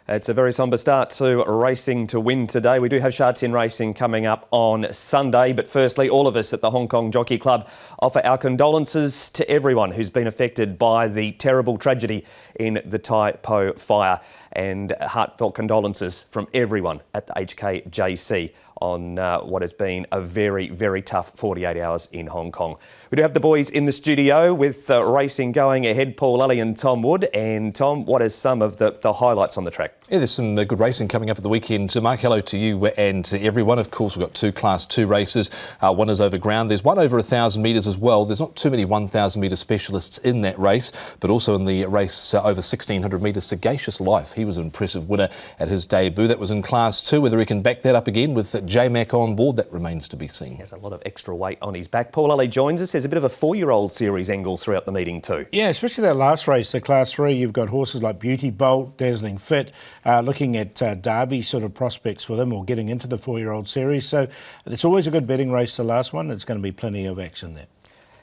It's a very sombre start to Racing to Win today. We do have Sha Tin racing coming up on Sunday, but firstly, all of us at the Hong Kong Jockey Club offer our condolences to everyone who's been affected by the terrible tragedy in the Tai Po fire, and heartfelt condolences from everyone at the HKJC on what has been a very, very tough 48 hours in Hong Kong. We do have the boys in the studio with racing going ahead, Paul Lally and Tom Wood. And Tom, what is some of the highlights on the track? Yeah, there's some good racing coming up at the weekend. So Mark, hello to you and to everyone. Of course, we've got two Class 2 races. One is over ground. There's one over 1,000 metres as well. There's not too many 1,000 metre specialists in that race, but also in the race over 1,600 metres, Sagacious Life. He was an impressive winner at his debut. That was in Class 2. Whether he can back that up again with J-Mac on board, that remains to be seen. He has a lot of extra weight on his back. Paul Lally joins us. There's a bit of a 4-year-old series angle throughout the meeting too. Yeah, especially that last race, the Class 3, you've got horses like Beauty Bolt, Dazzling Fit, looking at Derby sort of prospects for them, or getting into the 4-year-old series. So it's always a good betting race, the last one. It's going to be plenty of action there.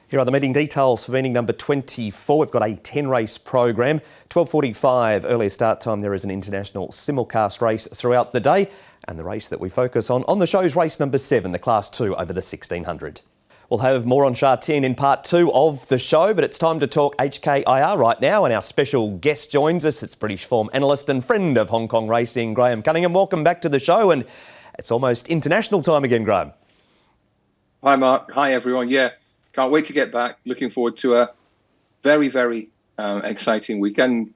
Here are the meeting details for meeting number 24. We've got a 10-race program. 12:45 earlier start time. There is an international simulcast race throughout the day. And the race that we focus on the show is race number 7, the Class 2 over the 1,600. We'll have more on Sha Tin in part 2 of the show, but it's time to talk HKIR right now, and our special guest joins us. It's British form analyst and friend of Hong Kong racing, Graham Cunningham. Welcome back to the show, and it's almost international time again, Graham. Hi, Mark. Hi, everyone. Yeah, can't wait to get back. Looking forward to a very, very exciting weekend.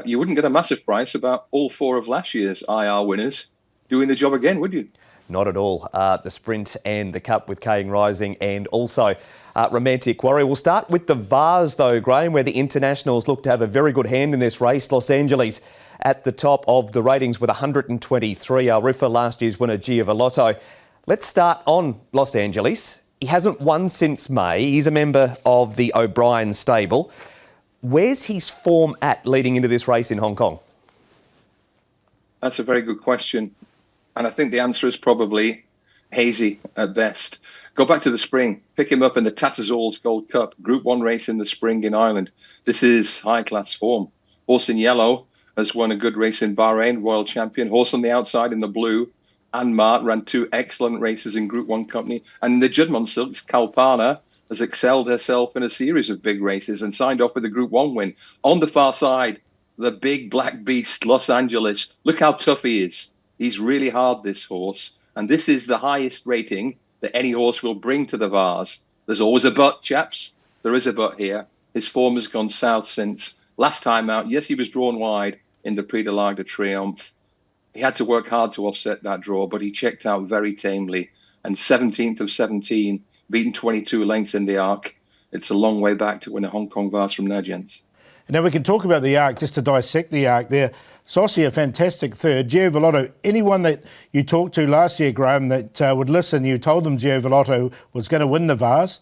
You wouldn't get a massive price about all 4 of last year's IR winners doing the job again, would you? Not at all. The Sprint and the Cup with Kaying Rising, and also Romantic Warrior. We'll start with the Vase though, Graham, where the internationals look to have a very good hand in this race. Los Angeles at the top of the ratings with 123. Rifa, last year's winner, Giavolotto. Let's start on Los Angeles. He hasn't won since May. He's a member of the O'Brien stable. Where's his form at leading into this race in Hong Kong? That's a very good question. And I think the answer is probably hazy at best. Go back to the spring. Pick him up in the Tattersalls Gold Cup, Group 1 race in the spring in Ireland. This is high-class form. Horse in yellow has won a good race in Bahrain, Royal Champion. Horse on the outside in the blue, Anne Mart, ran 2 excellent races in Group 1 company. And in the Juddmonte Silks, Kalpana has excelled herself in a series of big races and signed off with a Group 1 win. On the far side, the big black beast, Los Angeles. Look how tough he is. He's really hard, this horse. And this is the highest rating that any horse will bring to the Vase. There's always a but, chaps. There is a but here. His form has gone south since last time out. Yes, he was drawn wide in the Prix de l'Arc de Triomphe. He had to work hard to offset that draw, but he checked out very tamely. And 17th of 17, beaten 22 lengths in the Arc. It's a long way back to win a Hong Kong Vase from there, gents. And now we can talk about the Arc, just to dissect the Arc there. Saucy, a fantastic third. Giavolotto, anyone that you talked to last year, Graham, that would listen, you told them Giavolotto was going to win the Vase.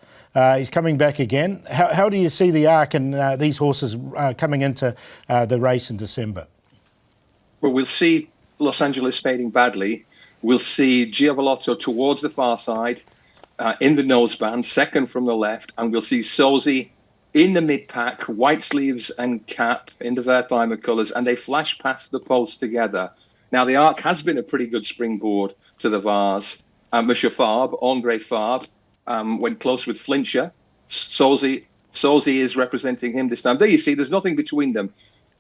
He's coming back again. How do you see the Arc and these horses coming into the race in December? Well, we'll see Los Angeles fading badly. We'll see Giavolotto towards the far side in the noseband, second from the left, and we'll see Saucy in the mid-pack, white sleeves and cap in the Wertheimer colours, and they flash past the post together. Now, the Arc has been a pretty good springboard to the Vase. Monsieur Fabre, Andre Fabre, went close with Flincher. Saucy is representing him this time. There you see, there's nothing between them.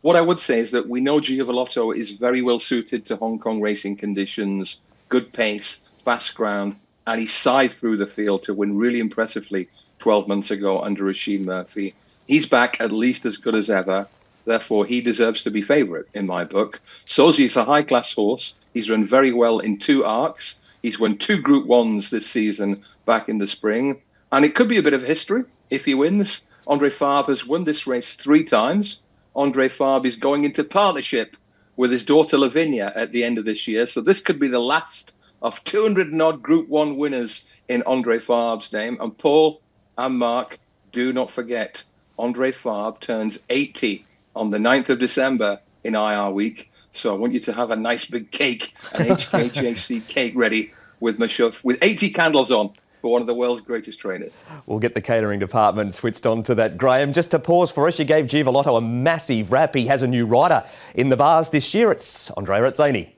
What I would say is that we know Giavolotto is very well suited to Hong Kong racing conditions, good pace, fast ground, and he scythed through the field to win really impressively 12 months ago under Rashid Murphy. He's back at least as good as ever. Therefore, he deserves to be favourite in my book. Saucy is a high-class horse. He's run very well in 2 Arcs. He's won 2 Group 1s this season back in the spring. And it could be a bit of history if he wins. Andre Fabre has won this race 3 times. Andre Fabre is going into partnership with his daughter Lavinia at the end of this year. So this could be the last of 200 and odd Group 1 winners in Andre Fabre's name. And Paul and Mark, do not forget, Andre Fabre turns 80 on the 9th of December in IR week. So I want you to have a nice big cake, an HKJC cake ready with 80 candles on for one of the world's greatest trainers. We'll get the catering department switched on to that, Graham. Just to pause for us, you gave Giavolotto a massive rap. He has a new rider in the Vars this year. It's Andre Razzani.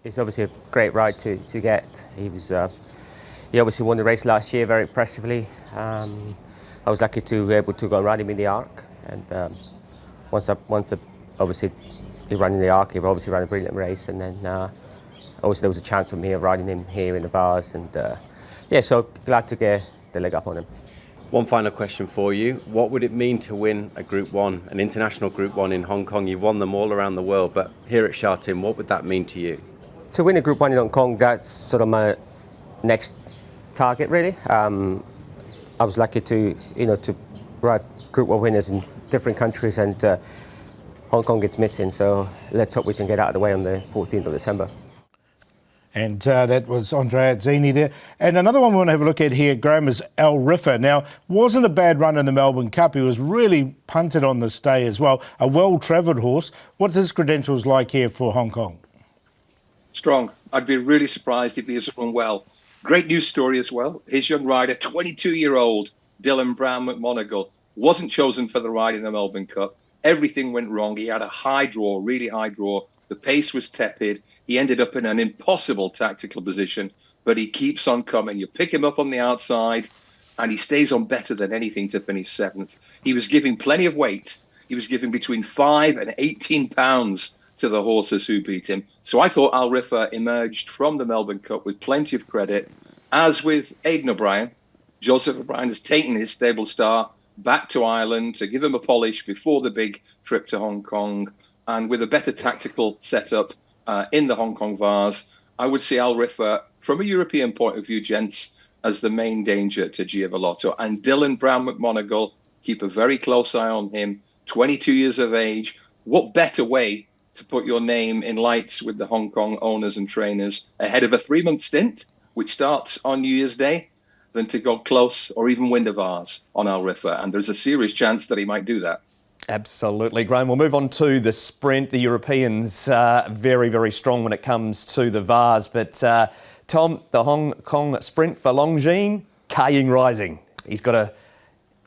It's obviously a great ride to get. He obviously won the race last year very impressively. I was lucky to be able to go and ride him in the Arc, and once obviously he ran in the Arc, he obviously ran a brilliant race, and then obviously there was a chance of me of riding him here in the Vars, and yeah, so glad to get the leg up on him. One final question for you. What would it mean to win a Group 1, an international Group 1 in Hong Kong? You've won them all around the world, but here at Sha Tin, what would that mean to you? To win a Group 1 in Hong Kong, that's sort of my next target, really. I was lucky to ride Group 1 winners in different countries, and Hong Kong gets missing, so let's hope we can get out of the way on the 14th of December. And that was Andre Razzani there. And another one we want to have a look at here, Graham, is Al Riffa. Now, wasn't a bad run in the Melbourne Cup. He was really punted on this day as well. A well-travelled horse. What's his credentials like here for Hong Kong? Strong. I'd be really surprised if he has run well. Great news story as well. His young rider, 22-year-old Dylan Brown McMonagle, wasn't chosen for the ride in the Melbourne Cup. Everything went wrong. He had a high draw, really high draw. The pace was tepid. He ended up in an impossible tactical position, but he keeps on coming. You pick him up on the outside, and he stays on better than anything to finish 7th. He was giving plenty of weight. He was giving between 5 and 18 pounds to the horses who beat him. So I thought Al Riffa emerged from the Melbourne Cup with plenty of credit. As with Aidan O'Brien, Joseph O'Brien has taken his stable star back to Ireland to give him a polish before the big trip to Hong Kong. And with a better tactical setup in the Hong Kong Vars, I would see Al Riffa, from a European point of view, gents, as the main danger to Giavolotto. And Dylan Brown McMonagle, keep a very close eye on him, 22 years of age. What better way to put your name in lights with the Hong Kong owners and trainers ahead of a 3-month stint, which starts on New Year's Day, than to go close or even win the Vars on Al Riffa. And there's a serious chance that he might do that. Absolutely, Graham. We'll move on to the sprint. The Europeans very, very strong when it comes to the Vars. But Tom, the Hong Kong sprint for Longines HKIR rising. He's got a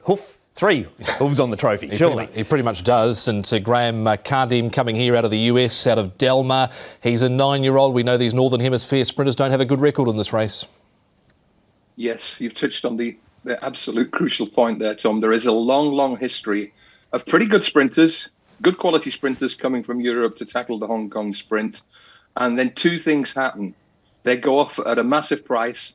hoof. 3 hooves on the trophy, surely. He pretty much does. And Graham Cunningham coming here out of the US, out of Delmar. He's a 9-year-old. We know these Northern Hemisphere sprinters don't have a good record in this race. Yes, you've touched on the absolute crucial point there, Tom. There is a long, long history of pretty good sprinters, good quality sprinters coming from Europe to tackle the Hong Kong sprint. And then 2 things happen. They go off at a massive price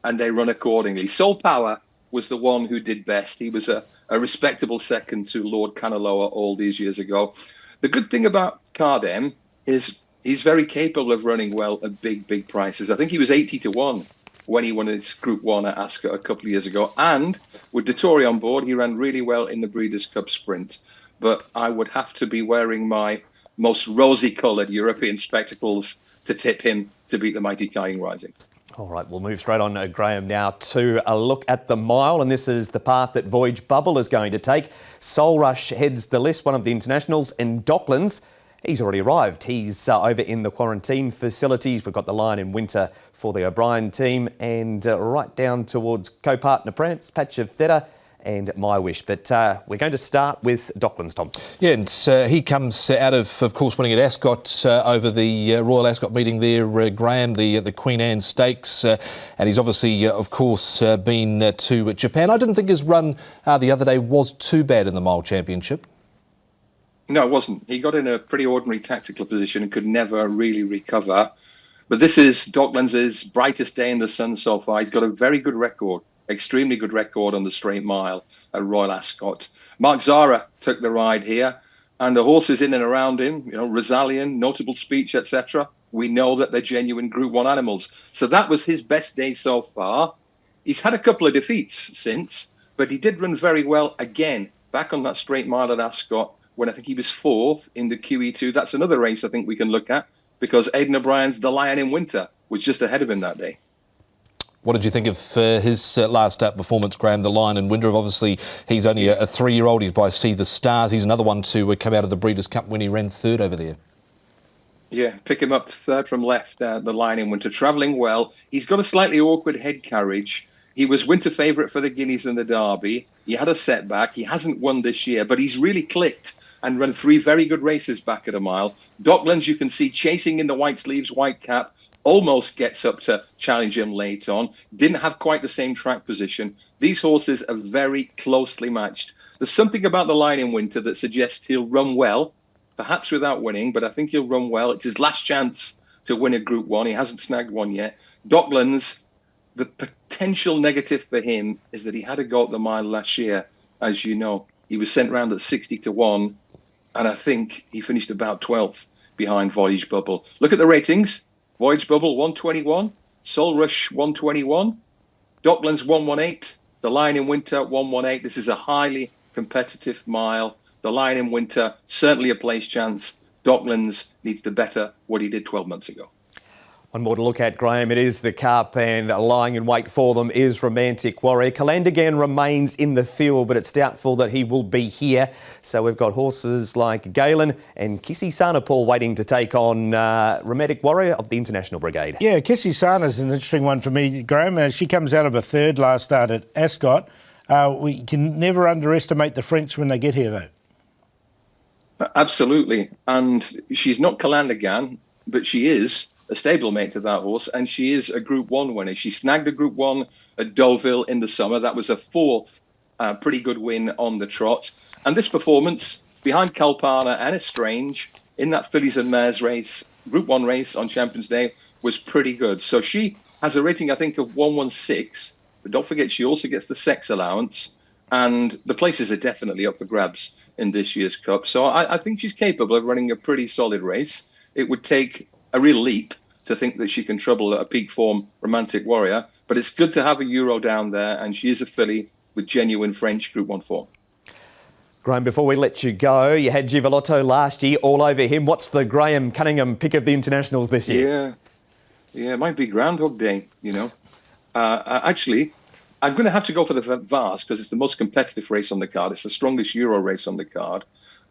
and they run accordingly. Soul Power was the one who did best. He was a respectable second to Lord Kanaloa all these years ago. The good thing about Cardem is he's very capable of running well at big, big prices. I think he was 80-1 when he won his Group 1 at Ascot a couple of years ago. And with Dettori on board, he ran really well in the Breeders' Cup Sprint. But I would have to be wearing my most rosy-coloured European spectacles to tip him to beat the mighty HKIR Rising. All right, we'll move straight on, Graham, now to a look at the mile, and this is the path that Voyage Bubble is going to take. Soul Rush heads the list, one of the internationals, and Docklands, he's already arrived. He's over in the quarantine facilities. We've got the line in winter for the O'Brien team, and right down towards co-partner Prance, Patch of Theta, and My Wish. But we're going to start with Docklands, Tom. Yeah, and he comes out of course, winning at Ascot over the Royal Ascot meeting there, Graham, the Queen Anne Stakes. And he's obviously, of course, been to Japan. I didn't think his run the other day was too bad in the Mile Championship. No, it wasn't. He got in a pretty ordinary tactical position and could never really recover. But this is Docklands' brightest day in the sun so far. He's got a very good record. Extremely good record on the straight mile at Royal Ascot. Mark Zara took the ride here, and the horses in and around him, Rosalian, notable speech, etc. We know that they're genuine Group 1 animals. So that was his best day so far. He's had a couple of defeats since, but he did run very well again, back on that straight mile at Ascot, when I think he was 4th in the QE2. That's another race I think we can look at, because Aidan O'Brien's The Lion in Winter was just ahead of him that day. What did you think of his last performance, Graham, the Lion in Winter? Obviously, he's only a 3-year-old. He's by See the Stars. He's another one to come out of the Breeders' Cup when he ran 3rd over there. Yeah, pick him up third from left, the line in Winter, travelling well. He's got a slightly awkward head carriage. He was winter favourite for the Guineas and the Derby. He had a setback. He hasn't won this year, but he's really clicked and run 3 very good races back at a mile. Docklands, you can see, chasing in the white sleeves, white cap, almost gets up to challenge him late on. Didn't have quite the same track position. These horses are very closely matched. There's something about the line in Winter that suggests he'll run well, perhaps without winning, but I think he'll run well. It's his last chance to win a Group 1. He hasn't snagged one yet. Docklands, the potential negative for him is that he had a go at the mile last year. As you know, he was sent round at 60-1, and I think he finished about 12th behind Voyage Bubble. Look at the ratings. Voyage Bubble 121, Soul Rush 121, Docklands 118, the line in Winter 118. This is a highly competitive mile. The line in Winter, certainly a place chance. Docklands needs to better what he did 12 months ago. One more to look at, Graham. It is the Cup, and lying in wait for them is Romantic Warrior. Calandagan remains in the field, but it's doubtful that he will be here. So we've got horses like Galen and Kissy Sanapol waiting to take on Romantic Warrior of the International Brigade. Yeah, Kissy Sana's an interesting one for me, Graham. She comes out of a third last start at Ascot. We can never underestimate the French when they get here, though. Absolutely. And she's not Calandagan, but she is a stablemate to that horse, and she is a Group 1 winner. She snagged a Group 1 at Deauville in the summer. That was a 4th pretty good win on the trot. And this performance, behind Kalpana and Estrange, in that Fillies and Mares race, Group 1 race on Champions Day, was pretty good. So she has a rating, I think, of 116, but don't forget she also gets the sex allowance, and the places are definitely up for grabs in this year's Cup. So I think she's capable of running a pretty solid race. It would take a real leap to think that she can trouble a peak form Romantic Warrior, but it's good to have a Euro down there, and she is a filly with genuine French Group 1 form. Graham, before we let you go, you had Givalotto last year, all over him. What's the Graham Cunningham pick of the internationals this year? Yeah, it might be Groundhog Day, you know. Actually, I'm going to have to go for the Vase because it's the most competitive race on the card. It's the strongest Euro race on the card.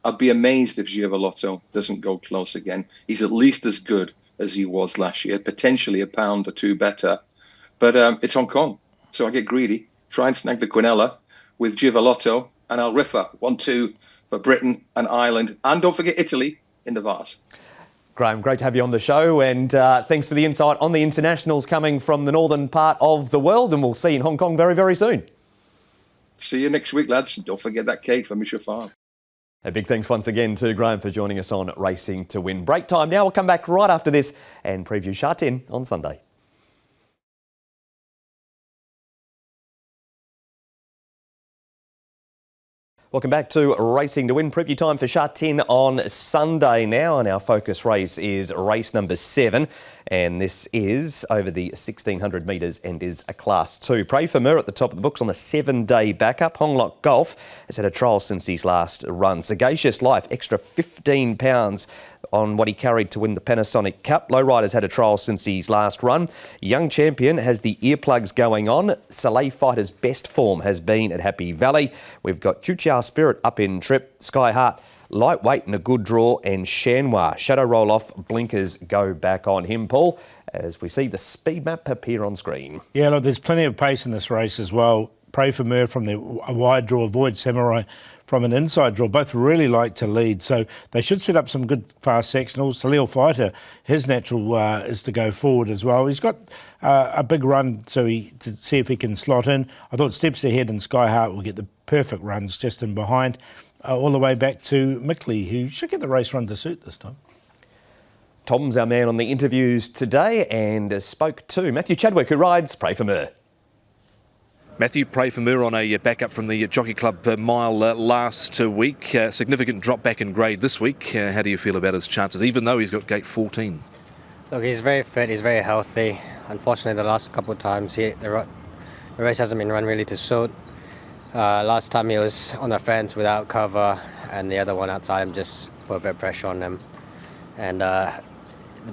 I'd be amazed if Givalotto doesn't go close again. He's at least as good as he was last year, potentially a pound or two better. But it's Hong Kong, so I get greedy, try and snag the Quinella with Givalotto, and I'll riff her 1-2 for Britain and Ireland. And don't forget Italy in the Vase. Graham, great to have you on the show, and thanks for the insight on the internationals coming from the northern part of the world, and we'll see you in Hong Kong very, very soon. See you next week, lads. Don't forget that cake for Misha Farm. A big thanks once again to Graham for joining us on Racing to Win. Break time now. We'll come back right after this and preview Sha Tin on Sunday. Welcome back to Racing to Win. Preview time for Sha Tin on Sunday now, and our focus race is race number 7, and this is over the 1600 metres and is a Class 2. Pray for Mir at the top of the books on the 7-day backup. Honglock Golf has had a trial since his last run. Sagacious Life, extra £15 on what he carried to win the Panasonic Cup. Lowrider's had a trial since his last run. Young Champion has the earplugs going on. Soleil Fighter's best form has been at Happy Valley. We've got Chuchia Spirit up in trip. Sky Heart, lightweight and a good draw. And Shanwa, Shadow Roll Off, blinkers go back on him, Paul, as we see the speed map appear on screen. Yeah, look, there's plenty of pace in this race as well. Pray for Mir from the wide draw, Avoid Samurai from an inside draw. Both really like to lead, so they should set up some good fast sectionals. Soleil Fighter, his natural is to go forward as well. He's got a big run to see if he can slot in. I thought Steps Ahead and Sky Heart will get the perfect runs just in behind, all the way back to Mickley, who should get the race run to suit this time. Tom's our man on the interviews today and spoke to Matthew Chadwick, who rides Pray for Mir. Matthew, Pray for Mir on a backup from the Jockey Club mile last week. Significant drop back in grade this week. How do you feel about his chances, even though he's got gate 14? Look, he's very fit, he's very healthy. Unfortunately, the last couple of times the race hasn't been run really to suit. Last time he was on the fence without cover, and the other one outside him just put a bit of pressure on him. And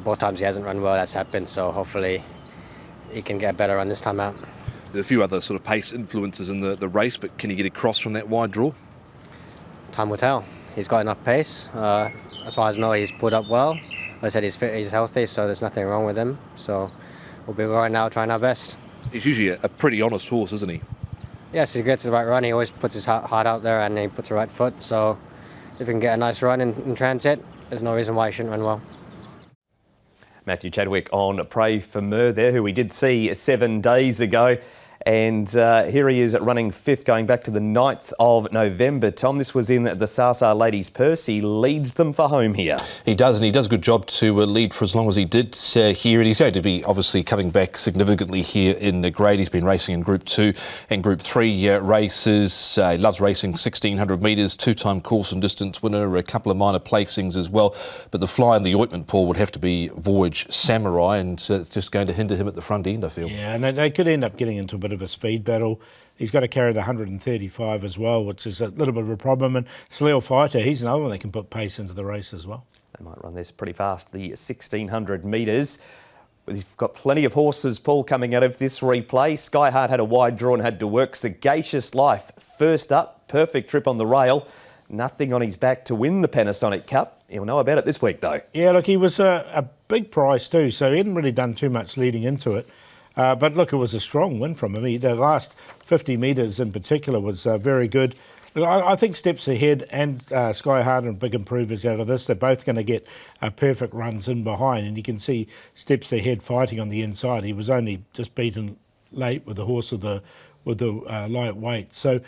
both times he hasn't run well, that's happened, so hopefully he can get a better run this time out. There are a few other sort of pace influences in the race, but can you get across from that wide draw? Time will tell. He's got enough pace. As far as I know, he's put up well. I said he's fit, he's healthy, so there's nothing wrong with him. So we'll be right now trying our best. He's usually a pretty honest horse, isn't he? Yes, he gets the right run. He always puts his heart out there and he puts the right foot. So if he can get a nice run in transit, there's no reason why he shouldn't run well. Matthew Chadwick on Pray for Mer there, who we did see 7 days ago. And here he is running fifth, going back to the 9th of November. Tom, this was in the Sasa Ladies Purse. He leads them for home here. He does, and he does a good job to lead for as long as he did here. And he's going to be obviously coming back significantly here in the grade. He's been racing in Group 2 and Group 3 races. He loves racing 1,600 metres, two-time course and distance winner, a couple of minor placings as well. But the fly in the ointment, Paul, would have to be Voyage Samurai, and it's just going to hinder him at the front end, I feel. Yeah, and they could end up getting into a bit of a speed battle. He's got to carry the 135 as well, which is a little bit of a problem. And Salil Fighter, he's another one that can put pace into the race as well. They might run this pretty fast, the 1,600 metres. We've got plenty of horses, Paul, coming out of this replay. Sky Heart had a wide draw and had to work. Sagacious Life, first up, perfect trip on the rail. Nothing on his back to win the Panasonic Cup. He'll know about it this week, though. Yeah, look, he was a big price too, so he hadn't really done too much leading into it. But look, it was a strong win from him. The last 50 metres in particular was very good. I think Steps Ahead and Sky Heart and big improvers out of this. They're both going to get perfect runs in behind, and you can see Steps Ahead fighting on the inside. He was only just beaten late with the horse with the light weight. So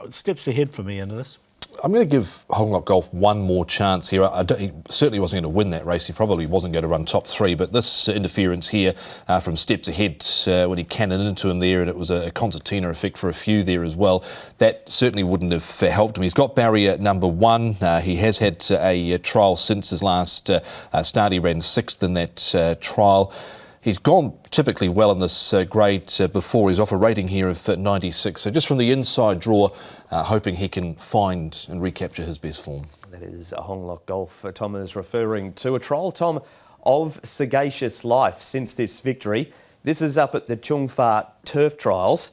Steps Ahead for me into this. I'm going to give Honglock Golf one more chance here. He certainly wasn't going to win that race. He probably wasn't going to run top three, but this interference here from Steps Ahead when he cannoned into him there, and it was a concertina effect for a few there as well, that certainly wouldn't have helped him. He's got barrier number one. He has had a trial since his last start. He ran sixth in that trial. He's gone typically well in this grade before. He's off a rating here of 96. So just from the inside draw, hoping he can find and recapture his best form. That is a Honglock Golf. Tom is referring to a trial, Tom, of Sagacious Life since this victory. This is up at the Chung Fa Turf Trials.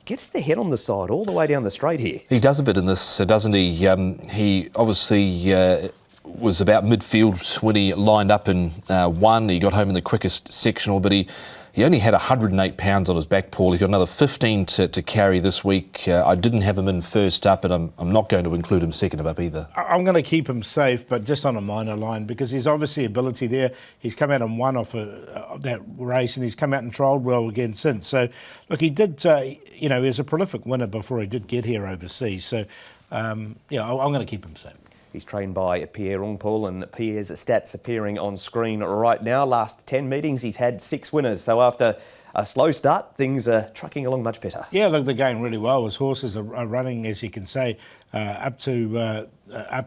Gets the head on the side all the way down the straight here. He does a bit in this, doesn't he? He obviously was about midfield when he lined up and won. He got home in the quickest sectional, but he only had 108 pounds on his back, Paul. He's got another 15 to carry this week. I didn't have him in first up, and I'm not going to include him second up either. I'm going to keep him safe, but just on a minor line, because there's obviously ability there. He's come out and won off that race, and he's come out and trialled well again since. So, look, he did, he was a prolific winner before he did get here overseas. So, I'm going to keep him safe. He's trained by Pierre Ungpool, and Pierre's stats appearing on screen right now. Last 10 meetings, he's had 6 winners. So after a slow start, things are trucking along much better. Yeah, look, they're going really well. His horses are running, as you can say, up to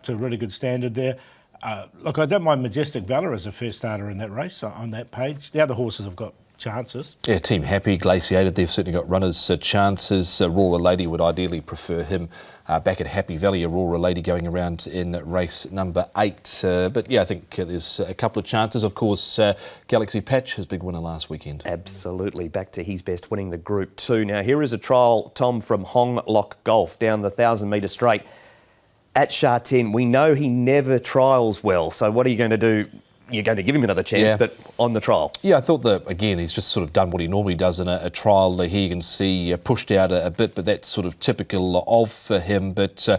really good standard there. Look, I don't mind Majestic Valor as a first starter in that race on that page. The other horses have got chances. Yeah, Team Happy, Glaciated, they've certainly got runners' chances. Aurora Lady would ideally prefer him back at Happy Valley. Aurora Lady going around in race number 8. But yeah, I think there's a couple of chances. Of course, Galaxy Patch, his big winner last weekend. Absolutely, back to his best, winning the Group 2. Now here is a trial, Tom, from Honglock Golf down the 1,000-metre straight at Sha Tin. We know he never trials well, so what are you going to do? You're going to give him another chance, but on the trial. Yeah, I thought that, again, he's just sort of done what he normally does in a trial. Here you can see pushed out a bit, but that's sort of typical of him. But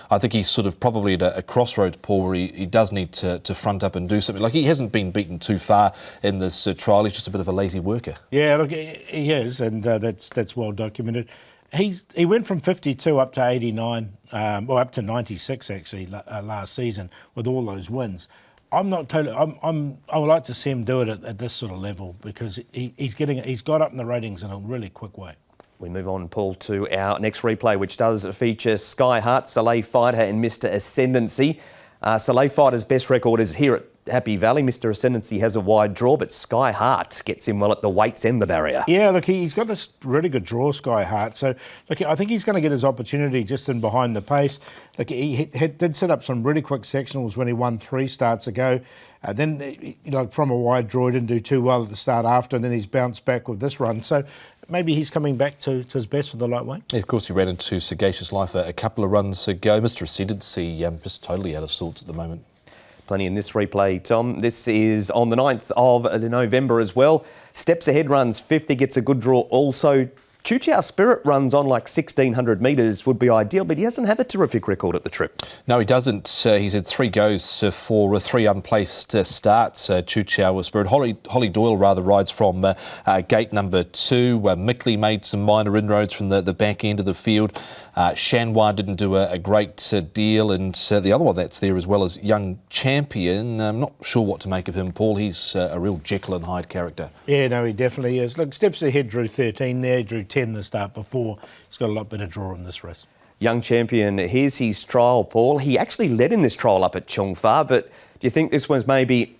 I think he's sort of probably at a crossroads, Paul, where he does need to front up and do something. Like, he hasn't been beaten too far in this trial. He's just a bit of a lazy worker. Yeah, look, he is, and that's well documented. He went from 52 up to 89, or up to 96 actually last season with all those wins. I'm not totally. I would like to see him do it at this sort of level, because he's got up in the ratings in a really quick way. We move on, Paul, to our next replay, which does feature Sky Heart, Soleil Fighter and Mr. Ascendancy. Soleil Fighter's best record is here at Happy Valley. Mr. Ascendancy has a wide draw, but Sky Heart gets him well at the weights and the barrier. Yeah, look, he's got this really good draw, Sky Heart. So, look, I think he's going to get his opportunity just in behind the pace. Look, he did set up some really quick sectionals when he won 3 starts ago. Then, from a wide draw, he didn't do too well at the start after, and then he's bounced back with this run. So maybe he's coming back to his best with the lightweight. Yeah, of course, he ran into Sagacious Life a couple of runs ago. Mr. Ascendancy just totally out of sorts at the moment. Plenty in this replay, Tom. This is on the 9th of November as well. Steps Ahead runs 50, gets a good draw also. Choo Spirit runs on like 1,600 metres would be ideal, but he doesn't have a terrific record at the trip. No, he doesn't. He's had 3 goes for 3 unplaced starts. Choo Spirit. Holly Doyle rather rides from gate number 2. Mickley made some minor inroads from the back end of the field. Shanwa didn't do a great deal, and the other one that's there as well is Young Champion. I'm not sure what to make of him, Paul. He's a real Jekyll and Hyde character. Yeah, no, he definitely is. Look, Steps Ahead drew 13 there, drew 10 the start before. He's got a lot better draw in this race. Young Champion, here's his trial, Paul. He actually led in this trial up at Cheong Fa, but do you think this one's maybe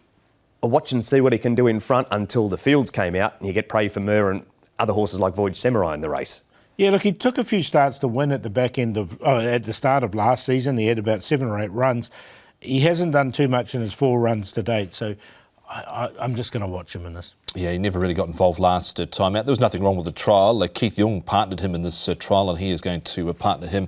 a watch and see what he can do in front until the fields came out and you get Pray for Mer and other horses like Voyage Samurai in the race? Yeah, look, he took a few starts to win at the back end of, at the start of last season. He had about 7 or 8 runs. He hasn't done too much in his 4 runs to date, so I'm just going to watch him in this. Yeah, he never really got involved last time out. There was nothing wrong with the trial. Keith Young partnered him in this trial, and he is going to partner him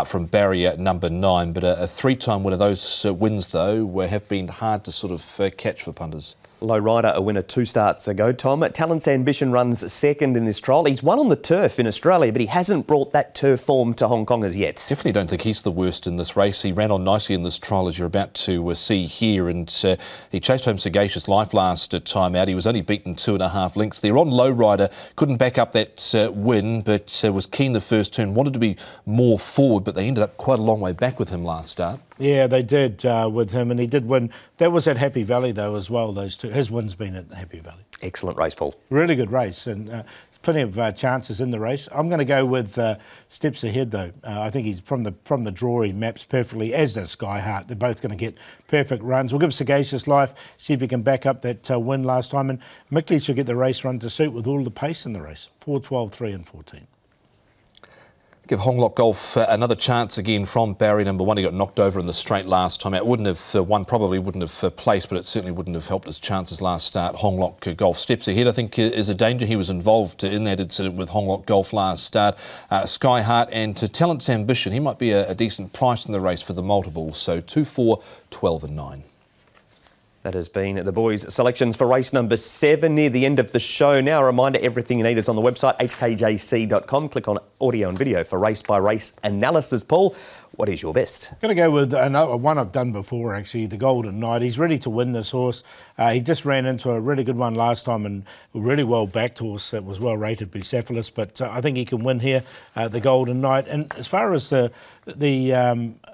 from barrier number 9. But a 3-time winner, those wins, though, have been hard to sort of catch for punters. Low Rider, a winner 2 starts ago, Tom. Talent's Ambition runs second in this trial. He's won on the turf in Australia, but he hasn't brought that turf form to Hong Kong as yet. Definitely don't think he's the worst in this race. He ran on nicely in this trial, as you're about to see here, and he chased home Sagacious Life last time out. He was only beaten 2.5 lengths there. On Low Rider, couldn't back up that win, but was keen the first turn, wanted to be more forward, but they ended up quite a long way back with him last start. Yeah, they did with him, and he did win. That was at Happy Valley, though, as well, those 2. His win's been at Happy Valley. Excellent race, Paul. Really good race, and there's plenty of chances in the race. I'm going to go with Steps Ahead, though. I think he's from the draw, he maps perfectly, as does Sky Heart. They're both going to get perfect runs. We'll give Sagacious Life, see if he can back up that win last time, and Mickley should get the race run to suit with all the pace in the race. 4, 12, 3 and 14. Give Honglok Golf another chance again from barrier number 1. He got knocked over in the straight last time out. Wouldn't have won, probably wouldn't have placed, but it certainly wouldn't have helped his chances last start. Honglok Golf Steps Ahead, I think, is a danger. He was involved in that incident with Honglok Golf last start. Sky Heart and to Talent's Ambition, he might be a decent price in the race for the multiples. So 2, 4, 12 and 9. That has been the boys' selections for race number 7 near the end of the show. Now a reminder, everything you need is on the website, hkjc.com. Click on audio and video for race-by-race analysis. Paul, what is your best? I'm going to go with another one I've done before, actually, the Golden Knight. He's ready to win this horse. He just ran into a really good one last time and a really well-backed horse that was well-rated, Bucephalus, but I think he can win here, the Golden Knight. And as far as the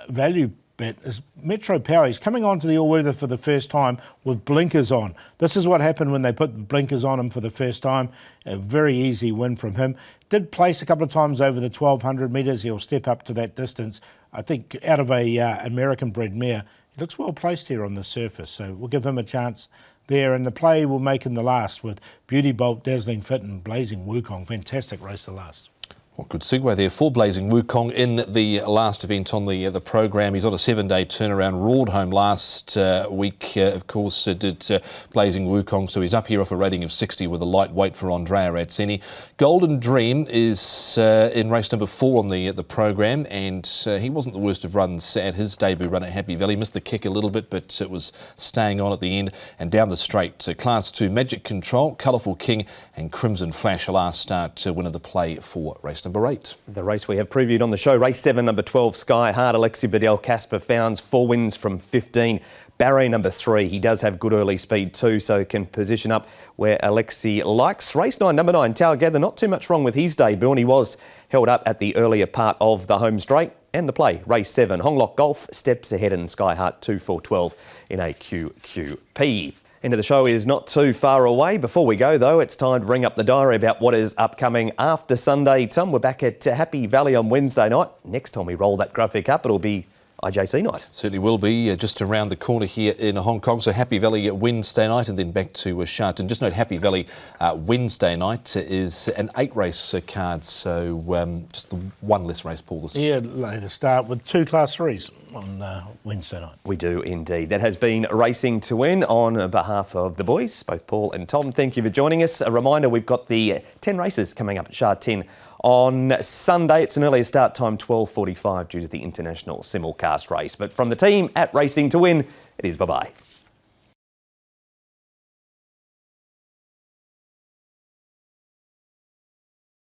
value bet is Metro Power. He's coming onto the all-weather for the first time with blinkers on. This is what happened when they put blinkers on him for the first time. A very easy win from him. Did place a couple of times over the 1,200 metres. He'll step up to that distance. I think out of a American-bred mare, he looks well placed here on the surface. So we'll give him a chance there. And the play will make in the last with Beauty Bolt, Dazzling Fit and Blazing Wukong. Fantastic race to last. Well, good segue there for Blazing Wukong in the last event on the programme. He's on a 7-day turnaround, roared home last week, of course, did Blazing Wukong, so he's up here off a rating of 60 with a lightweight for Andrea Razzini. Golden Dream is in race number 4 on the programme, and he wasn't the worst of runs at his debut run at Happy Valley. Missed the kick a little bit, but it was staying on at the end. And down the straight, Class 2, Magic Control, Colourful King and Crimson Flash, a last start winner the play for race number 8. The race we have previewed on the show, race 7, number 12, Sky Heart, Alexi Bedell, Casper Founds, 4 wins from 15. Barry number 3, he does have good early speed too, so can position up where Alexi likes. Race 9, number 9, Tower Gather, not too much wrong with his debut, and he was held up at the earlier part of the home straight. And the play, race 7, Honglok Golf, Steps Ahead and Sky Heart 2, 4, 12 in a QQP. End of the show is not too far away. Before we go, though, it's time to bring up the diary about what is upcoming after Sunday. Tom, we're back at Happy Valley on Wednesday night. Next time we roll that graphic up, it'll be IJC night. Certainly will be, just around the corner here in Hong Kong. So Happy Valley Wednesday night and then back to Sha Tin. Just note Happy Valley Wednesday night is an 8-race card, so just the one less race, Paul. Yeah, later start with 2 Class 3s on Wednesday night. We do indeed. That has been Racing to Win on behalf of the boys, both Paul and Tom. Thank you for joining us. A reminder, we've got the 10 races coming up at Sha Tin on Sunday. It's an earlier start time, 12:45, due to the international simulcast race. But from the team at Racing to Win, It is bye-bye.